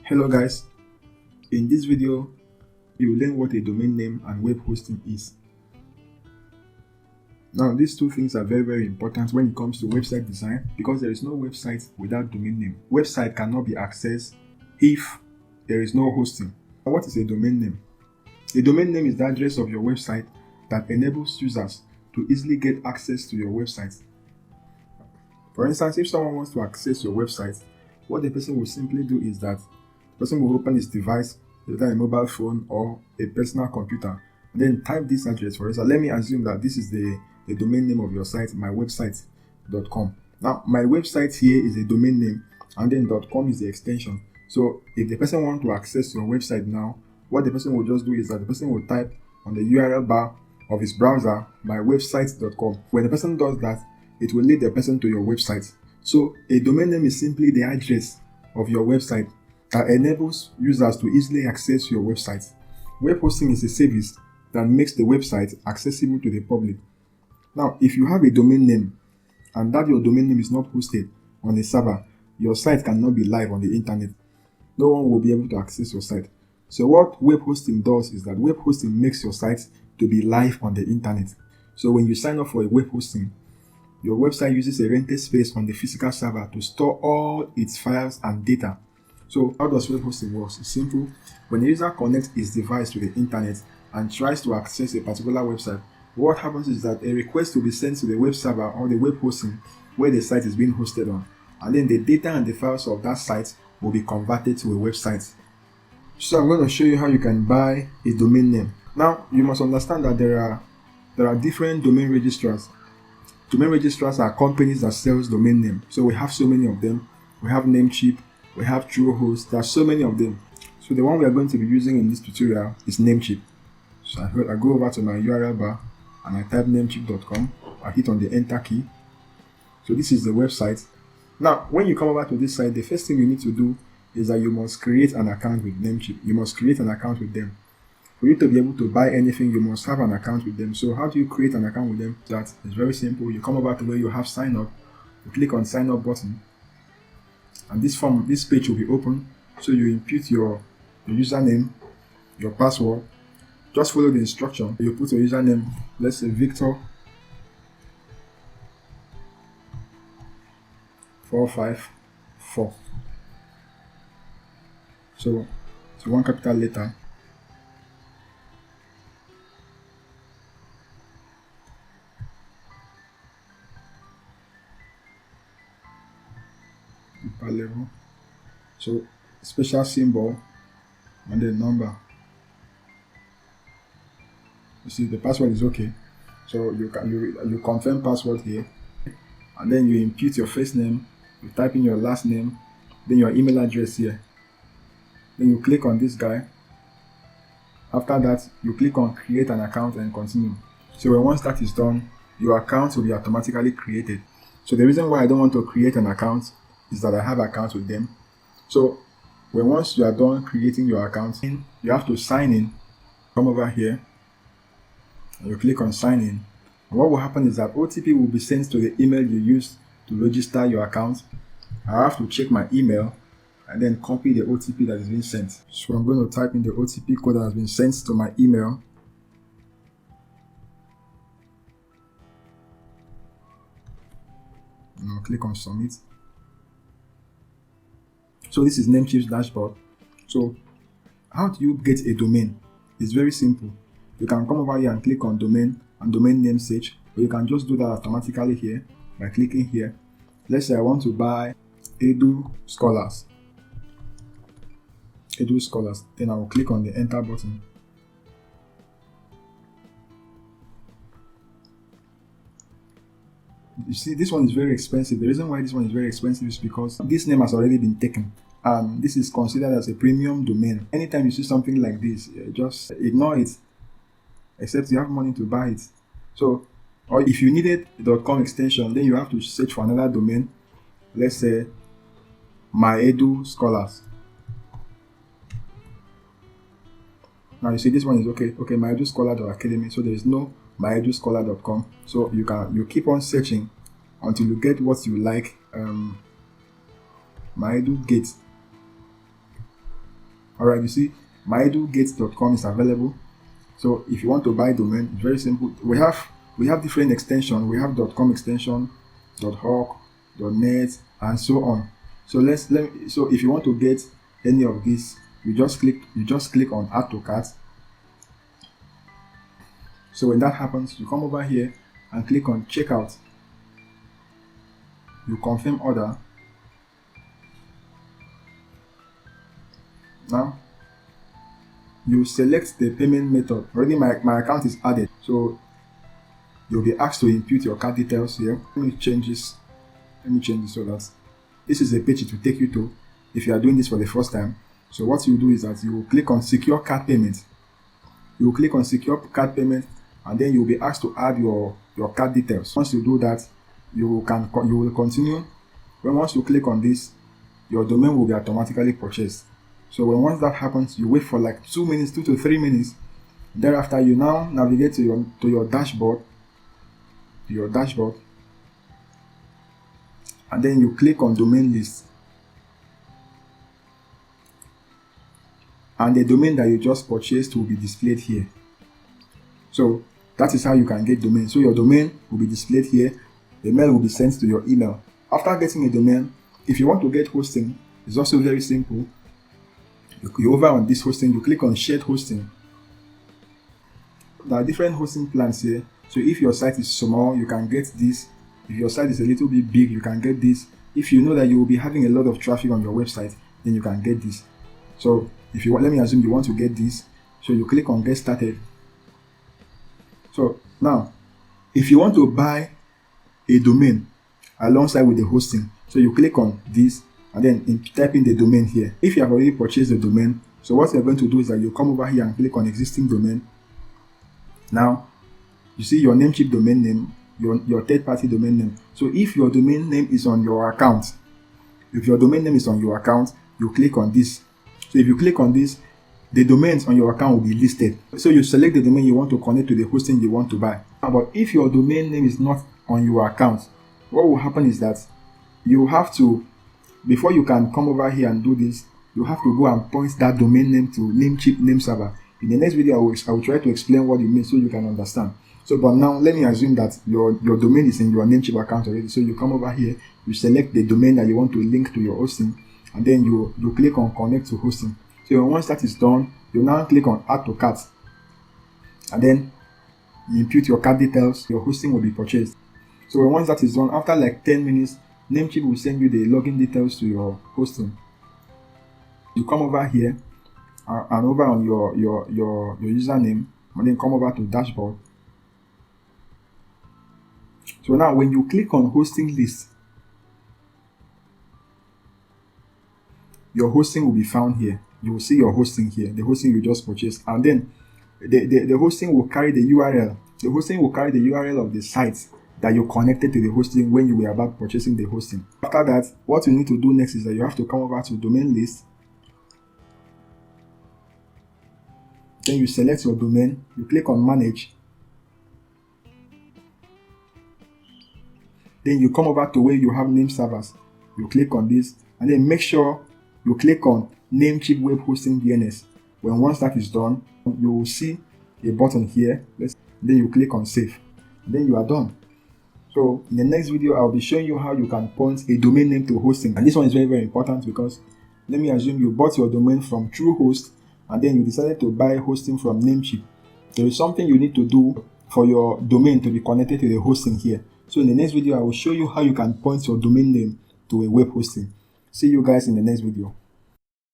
Hello guys, in this video you will learn what a domain name and web hosting is. Now these two things are very important when it comes to website design because there is no website without domain name. Website cannot be accessed if there is no hosting. What is a domain name? A domain name is the address of your website that enables users to easily get access to your website. For instance, if someone wants to access your website, what the person will simply do is that the person will open his device, either a mobile phone or a personal computer, and then type this address. For instance, let me assume that this is the domain name of your site, mywebsite.com. Now, my website here is a domain name, and then .com is the extension. So if the person wants to access your website now, what the person will just do is that the person will type on the URL bar of his browser mywebsite.com. When the person does that, it will lead the person to your website. So a domain name is simply the address of your website that enables users to easily access your website. Web hosting is a service that makes the website accessible to the public. Now, if you have a domain name and that your domain name is not hosted on a server, your site cannot be live on the internet. No one will be able to access your site. So what web hosting does is that web hosting makes your site to be live on the internet. So when you sign up for a web hosting, your website uses a rented space on the physical server to store all its files and data. So how does web hosting work? It's simple. When a user connects his device to the internet and tries to access a particular website, what happens is that a request will be sent to the web server or the web hosting where the site is being hosted on, and then the data and the files of that site will be converted to a website. So I'm going to show you how you can buy a domain name. Now you must understand that there are different domain registrars. Domain registrars are companies that sells domain name. So we have so many of them. We have Namecheap, we have Truehost. There are so many of them. So the one we are going to be using in this tutorial is Namecheap. So I go over to my URL bar and I type namecheap.com. I hit on the enter key. So this is the website. Now, when you come over to this site, the first thing you need to do is that you must create an account with Namecheap. You must create an account with them. For you to be able to buy anything, you must have an account with them. So how do you create an account with them? That is very simple. You come over to where you have sign up, you click on sign up button, and this page will be open. So you input your username, your password. Just follow the instruction. You put your username, let's say Victor 454. So one capital letter. Level. So special symbol and then number. You see the password is okay. So you confirm password here, and then you input your first name, you type in your last name, then your email address here. Then you click on this guy. After that, you click on create an account and continue. So once that is done, your account will be automatically created. So the reason why I don't want to create an account is that I have accounts with them. So once you are done creating your account, you have to sign in. Come over here and you click on sign in. And what will happen is that OTP will be sent to the email you used to register your account. I have to check my email and then copy the OTP that is being sent. So I'm going to type in the OTP code that has been sent to my email. And I'll click on submit. So this is Namecheap's dashboard. So how do you get a domain? It's very simple. You can come over here and click on domain and domain name search, or you can just do that automatically here by clicking here. Let's say I want to buy Edu Scholars. Then I will click on the enter button. You see, this one is very expensive. The reason why this one is very expensive is because this name has already been taken, and this is considered as a premium domain. Anytime you see something like this, just ignore it, except you have money to buy it. So, or if you needed .com extension, then you have to search for another domain. Let's say My Edu Scholars. Now you see this one is okay, myeduScholar.academy. So there is no myeduScholar.com. So you keep on searching until you get what you like. MyEduGate. Alright, you see, myedugate.com is available. So if you want to buy domain, it's very simple. We have different extensions. We have .com extension, .org, .net, and so on. So so if you want to get any of these, you just click on add to cart. So when that happens, you come over here and click on checkout. You confirm order. Now you select the payment method. Already my account is added, so you'll be asked to input your card details here. Let me change this so that this is a page it will take you to if you are doing this for the first time. So what you do is that you will click on secure card payment. You will click on secure card payment, and then you'll be asked to add your card details. Once you do that, you will continue. Once you click on this, your domain will be automatically purchased. So once that happens, you wait for like 2 minutes, 2 to 3 minutes. Thereafter, you now navigate to your dashboard, and then you click on domain list, and the domain that you just purchased will be displayed here. So that is how you can get domain. So your domain will be displayed here. The mail will be sent to your email. After getting a domain, if you want to get hosting, it's also very simple. You over on this hosting, you click on shared hosting. There are different hosting plans here. So if your site is small, you can get this. If your site is a little bit big, you can get this. If you know that you will be having a lot of traffic on your website, then you can get this. So if you want, let me assume you want to get this. So you click on get started. So now, if you want to buy a domain alongside with the hosting, so you click on this and then type in the domain here. If you have already purchased the domain, so what you're going to do is that you come over here and click on existing domain. Now, you see your Namecheap domain name, your third-party domain name. So if your domain name is on your account, you click on this. So if you click on this, the domains on your account will be listed. So you select the domain you want to connect to the hosting you want to buy. But if your domain name is not on your account, what will happen is that you have to, before you can come over here and do this, you have to go and point that domain name to Namecheap name server. In the next video, I will try to explain what it means so you can understand. So, but now let me assume that your domain is in your Namecheap account already. So you come over here, you select the domain that you want to link to your hosting, and then you click on connect to hosting. So once that is done, you now click on add to cart, and then you input your card details. Your hosting will be purchased. So once that is done, after like 10 minutes, Namecheap will send you the login details to your hosting. You come over here and over on your username, and then come over to dashboard. So now when you click on hosting list, your hosting will be found here. You will see your hosting here, the hosting you just purchased, and then the hosting will carry the URL. The hosting will carry the URL of the site that you connected to the hosting when you were about purchasing the hosting. After that, what you need to do next is that you have to come over to domain list. Then you select your domain, you click on manage. Then you come over to where you have name servers. You click on this, and then make sure you click on Namecheap Web Hosting DNS. Once that is done, you will see a button here. Then you click on save. Then you are done. So in the next video, I'll be showing you how you can point a domain name to hosting. And this one is very, very important because let me assume you bought your domain from Truehost and then you decided to buy hosting from Namecheap. There is something you need to do for your domain to be connected to the hosting here. So in the next video, I will show you how you can point your domain name to a web hosting. See you guys in the next video.